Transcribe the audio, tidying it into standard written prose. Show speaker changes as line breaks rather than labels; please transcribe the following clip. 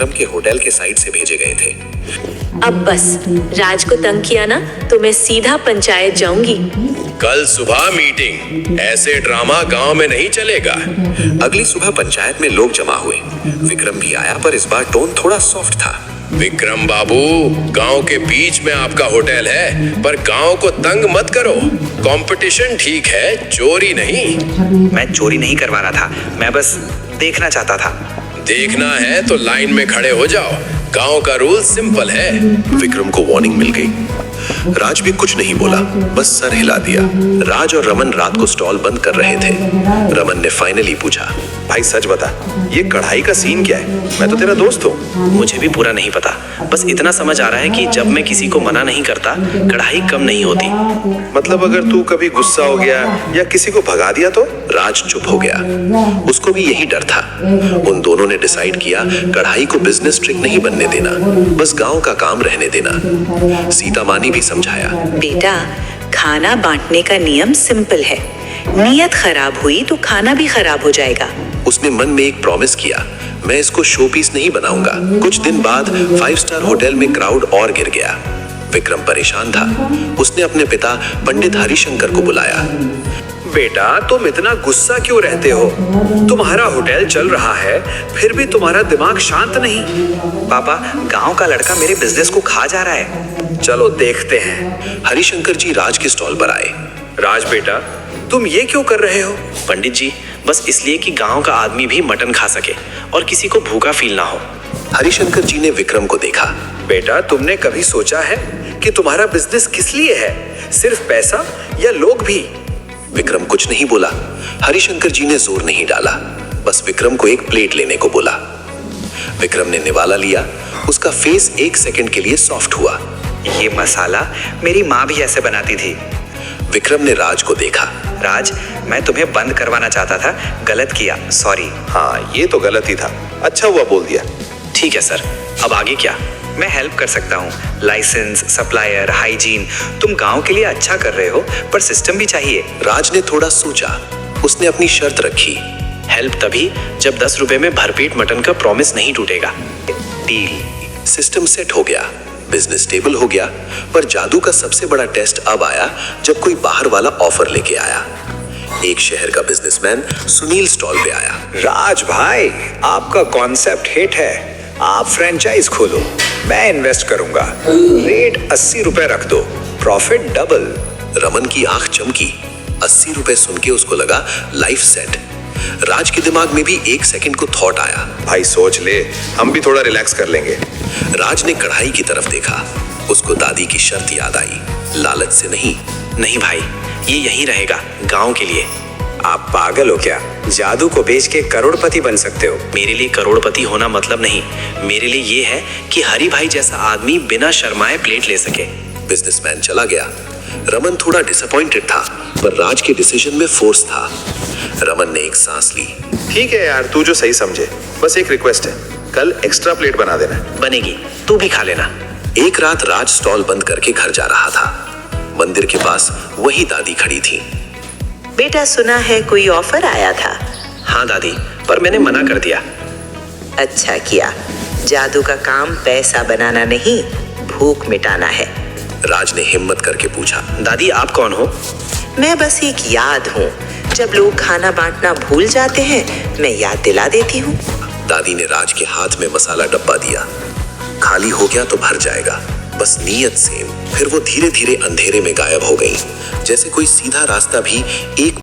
विक्रम के होटल के साइड से भेजे गए थे।
अब बस राज को तंग किया ना तो मैं सीधा पंचायत जाऊंगी।
कल सुबह मीटिंग, ऐसे ड्रामा गांव में नहीं चलेगा।
अगली सुबह पंचायत में लोग जमा हुए। विक्रम भी आया, पर इस बार टोन थोड़ा सॉफ्ट था।
विक्रम बाबू, गांव के बीच में आपका होटल है, पर गांव को तंग मत करो। कंपटीशन ठीक है, चोरी नहीं।
मैं चोरी नहीं करवा रहा था, मैं बस देखना चाहता था।
देखना है तो लाइन में खड़े हो जाओ। गांव का रूल सिंपल है।
विक्रम को वार्निंग मिल गई। राज भी कुछ नहीं बोला, बस सर हिला दिया। राज और रमन रात को स्टॉल बंद कर रहे थे। रमन ने फाइनली पूछा,
भाई सच बता, ये कढ़ाई का सीन क्या है? मैं तो तेरा दोस्त हूँ।
मुझे भी पूरा नहीं पता, बस इतना समझ आ रहा है कि जब मैं किसी को मना नहीं करता, कढ़ाई कम नहीं होती।
मतलब अगर तू कभी गुस्सा हो गया या किसी को भगा दिया तो?
राज चुप हो गया। उसको भी यही डर था। उन दोनों ने डिसाइड किया कढ़ाई को बिजनेस ट्रिक नहीं बनने देना, बस गांव का काम रहने देना। सीता माँ ने भी समझाया,
बेटा, खाना बांटने का नियम सिंपल है। नीयत खराब हुई तो खाना भी खराब हो जाएगा।
उसने मन में एक प्रॉमिस किया, मैं इसको शो पीस नहीं बनाऊंगा। कुछ दिन बाद 5 स्टार होटल में क्राउड और गिर गया। विक्रम परेशान था। उसने अपने पिता पंडित हरिशंकर को बुलाया।
बेटा, तुम इतना गुस्सा क्यों रहते हो? तुम्हारा होटल चल रहा है, फिर भी तुम्हारा दिमाग शांत नहीं।
पापा, गांव का लड़का मेरे बिजनेस को खा जा रहा है।
चलो देखते हैं।
हरिशंकर जी राज के स्टॉल पर आए।
राज बेटा, तुम ये क्यों कर रहे हो?
पंडित जी, बस इसलिए कि गांव का आदमी भी मटन खा सके और किसी को भूखा फील ना हो।
हरिशंकर जी ने विक्रम को देखा।
बेटा, तुमने कभी सोचा है कि तुम्हारा बिजनेस किस लिए है? सिर्फ पैसा या लोग भी?
विक्रम कुछ नहीं बोला। हरिशंकर जी ने जोर नहीं डाला, बस विक्रम को एक प्लेट लेने को बोला। विक्रम ने निवाला लिया। उसका फेस 1 सेकंड के लिए सॉफ्ट हुआ।
ये मसाला मेरी माँ भी ऐसे बनाती थी।
विक्रम ने राज को देखा।
राज, मैं तुम्हें बंद करवाना चाहता था, गलत किया, सॉरी।
हाँ, ये तो गलत ही था। अच्छा हुआ बोल दिया।
ठीक है सर, अब आगे क्या? मैं हेल्प कर सकता हूँ। Licence, supplier, hygiene. तुम गांव के लिए अच्छा कर रहे हो, पर सिस्टम भी चाहिए।
राज ने थोड़ा सोचा। उसने अपनी शर्त रखी।
हेल्प तभी जब 10 रुपए में भरपेट मटन का प्रॉमिस नहीं टूटेगा। डील।
सिस्टम सेट हो गया, बिजनेस स्टेबल हो गया। पर जादू का सबसे बड़ा टेस्ट अब आया जब कोई बाहर वाला ऑफर लेके आया। एक शहर का बिजनेसमैन सुनील स्टॉल पे आया।
राज भाई, आपका कॉन्सेप्ट हिट है। आप फ्रेंचाइज खोलो, मैं इन्वेस्ट करूंगा। रेट 80 रुपए रख दो, प्रॉफिट डबल।
रमन की आंख चमकी। 80 रुपए सुन के उसको लगा लाइफ सेट। राज के दिमाग में भी 1 सेकंड को थॉट आया,
भाई सोच ले, हम भी थोड़ा रिलैक्स कर लेंगे।
राज ने कढ़ाई की तरफ देखा। उसको दादी की शर्त याद आई, लालच से नहीं।
नहीं भाई, ये यहीं रहेगा, गांव के लिए।
आप पागल हो क्या? जादू को बेच के करोड़पति बन सकते हो।
मेरे लिए करोड़पति होना मतलब नहीं। मेरे लिए ये है कि हरि भाई जैसा आदमी बिना शर्माए प्लेट ले सके।
बिजनेसमैन चला गया। रमन थोड़ा डिसअपॉइंटेड था, पर राज के डिसीजन में फोर्स था। रमन ने एक सांस ली।
ठीक है यार, तू जो सही समझे। बस एक रिक्वेस्ट है, कल एक्स्ट्रा प्लेट बना देना।
बनेगी, तू भी खा लेना।
एक रात राज स्टॉल बंद करके घर जा रहा था। मंदिर के पास वही दादी खड़ी थी।
बेटा, सुना है कोई ऑफर आया था?
हाँ दादी, पर मैंने मना कर दिया।
अच्छा किया। जादू का काम पैसा बनाना नहीं, भूख मिटाना है।
राज ने हिम्मत करके पूछा,
दादी आप कौन हो?
मैं बस एक याद हूँ। जब लोग खाना बांटना भूल जाते हैं, मैं याद दिला देती हूँ।
दादी ने राज के हाथ में मसाला डब्बा दिया। खाली हो गया तो भर जाएगा, बस नीयत सेम। फिर वो धीरे धीरे अंधेरे में गायब हो गई, जैसे कोई सीधा रास्ता भी एक